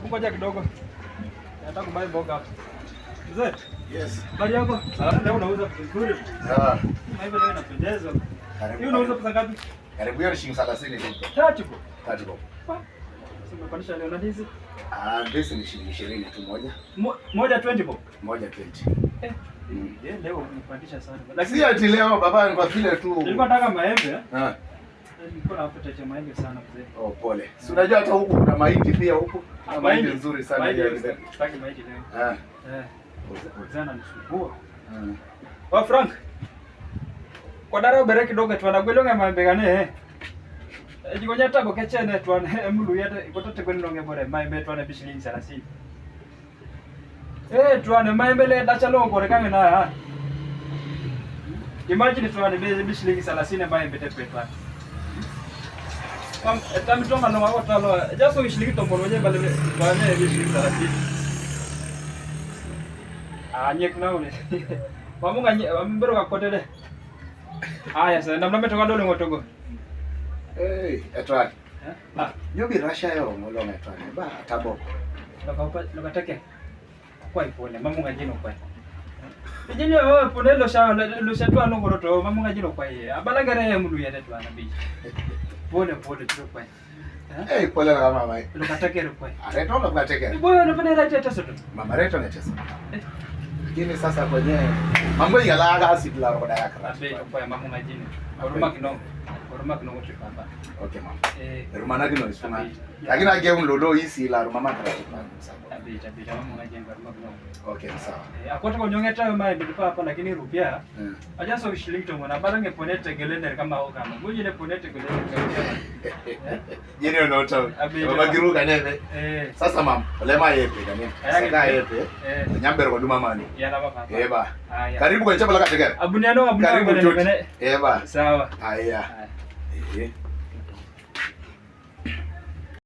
ngoja kidogo. Nataka kubai mboga hapa. Mzee? Yes. Bali yako? Leo unauza vizuri. Hivi leo inapendeza. Hii unauza pesa ngapi? Karibu hiyo shilingi 30 hivi. 30 po. 30 po. Sasa umepanisha leo na hizi? Ndizi ni shilingi 20 tu moja. Moja 20 po. Moja 20. Leo umepandisha sana. Lakini ati leo baba ni kwa vile tu. Nilikuwa nataka maembe. Nilikuwa na appetite ya maembe sana mzee. Oh, pole. Si unajua hata huku kuna mahindi pia huku. Mahindi nzuri sana ya mzee. Sitaki mahindi leo. Uzana nisumbua. Wa Frank. Kwa daro bere kidogo tu anagwelonga maembe gane. Jigonya tabo kechene tu ana emulu yata ikotote gwenonge bore maembe tu ana bishilingi 30. Tu ana maembe le dacha longo kore kame na. Imagine tu ana bishilingi 30 maembe tepe tu. Kami tu ngano wako talo jaso bishilingi tombolo je bale bale bishilingi 30. Nyek na ule. Pamunga mbero kakotele. Aya sasa namna metoka dole ngotogo. Etwa. Nyobi rasha yo ngolonga etwa. Ba tabo. Lokateke. Kwa ipone mamunga jino kwa. Pijini wewe pone lo shatwa ngoroto mamunga jino kwa ye. Abalagare mulu yete tu anabi. Pole tu kwa. Pole na mama. Lokateke kwa. Reto lokateke. Boyo unapenda ile tete soto. Mama reto na tesa. Lakini sasa kwenye mambo yalaga asibla kwa dayaka. Abe kwa mamunga jino. Oruma kinongo. Oruma kinongo chipamba. Okay mama. Rumana kino isuma. Lakini age unlolo isi la rumama trakipana. Abe mamunga jino oruma kinongo. Okay sawa. Akwata konyongeta maembe hapa lakini rupia. Ajaso shilingi tomo na balange ponete gelende kama okama. Ngoje ne ponete gelende. Yeni onota. Mama giruka nene. Sasa mama, lema yepe gani? Saka yepe. Nyambere kwa duma mani. Yana baba. Eba. Karibu kwa chapa la kategari. Abuniano Karibu. Eba. Sawa. Haya.